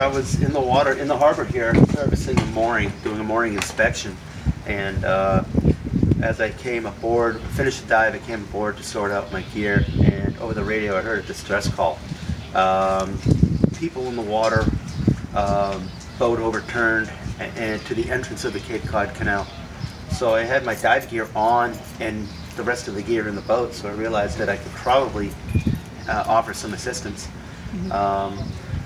I was in the water, in the harbor here, servicing a mooring, doing a mooring inspection. And as I came aboard, finished the dive, I came aboard to sort out my gear. And over the radio, I heard a distress call. People in the water, boat overturned, and to the entrance of the Cape Cod Canal. So I had my dive gear on and the rest of the gear in the boat, so I realized that I could probably offer some assistance.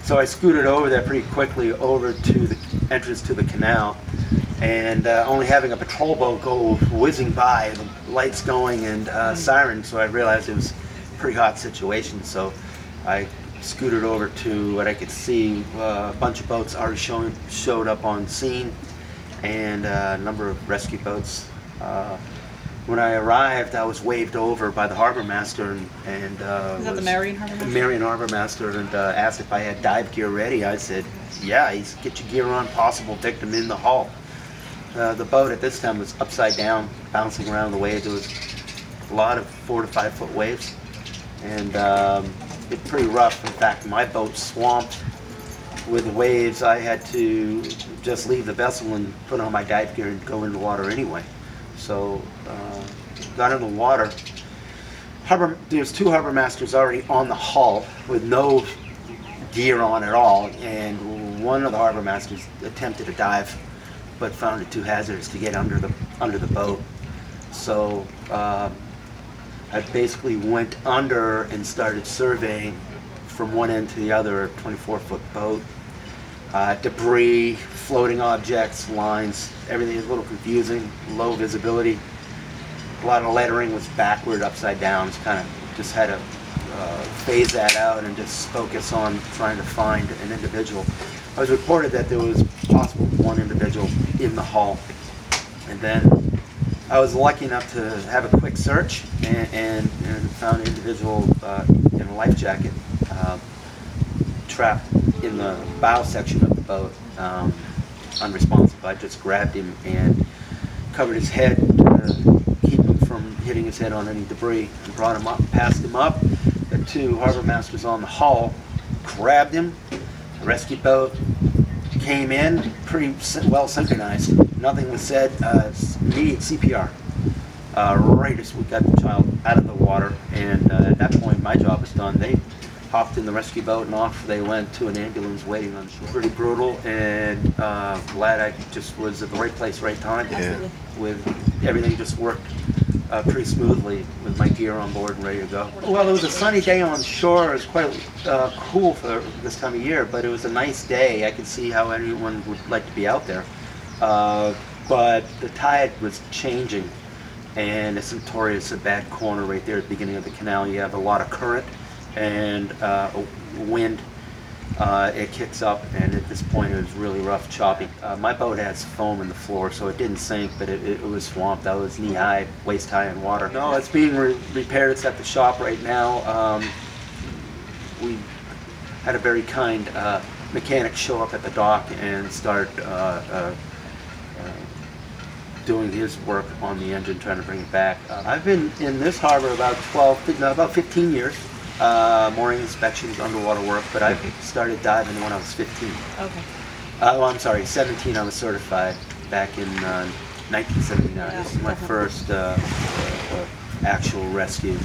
So I scooted over there pretty quickly over to the entrance to the canal, and only having a patrol boat go whizzing by, the lights going and sirens, so I realized it was a pretty hot situation. So I scooted over to what I could see, a bunch of boats already showed up on scene, and a number of rescue boats. When I arrived, I was waved over by the harbor master, and is that the Marion Harbor Master? Marion Harbor Master, and asked if I had dive gear ready. I said, yeah, he's get your gear on, possible victim in the hull. The boat at this time was upside down, bouncing around the waves. There was a lot of 4 to 5 foot waves, and it's pretty rough. In fact, my boat swamped with waves. I had to just leave the vessel and put on my dive gear and go in the water anyway. So got in the water. There's 2 harbor masters already on the hull with no gear on at all, and one of the harbor masters attempted to dive, but found it too hazardous to get under the boat. So I basically went under and started surveying from one end to the other, a 24-foot boat. Debris, floating objects, lines, everything is a little confusing, low visibility. A lot of lettering was backward, upside down. It's kind of just had to phase that out and just focus on trying to find an individual. I was reported that there was possible 1 individual in the hull, and then I was lucky enough to have a quick search and found an individual in a life jacket trapped in the bow section of the boat, unresponsive. I just grabbed him and covered his head to keep him from hitting his head on any debris, and brought him up, passed him up. The 2 harbor masters on the hull grabbed him. The rescue boat came in, pretty well synchronized. Nothing was said. Immediate CPR. Right as we got the child out of the water, and at that point my job was done. They hopped in the rescue boat and off they went to an ambulance waiting on shore. Pretty brutal, and glad I just was at the right place, right time. Absolutely. With everything just worked pretty smoothly with my gear on board and ready to go. Well, it was a sunny day on shore. It was quite cool for this time of year, but it was a nice day. I could see how anyone would like to be out there. But the tide was changing, and it's notorious, a bad corner right there at the beginning of the canal. You have a lot of current and wind. It kicks up, and at this point it was really rough, choppy. My boat has foam in the floor, so it didn't sink, but it was swamped. I was knee-high, waist-high in water. No, it's being repaired. It's at the shop right now. We had a very kind mechanic show up at the dock and start doing his work on the engine, trying to bring it back. I've been in this harbor about 15 years. Mooring inspections, underwater work, but I started diving when I was 15. Okay. Oh, I'm sorry, 17. I was certified back in 1979. Yeah, This is my first actual rescue.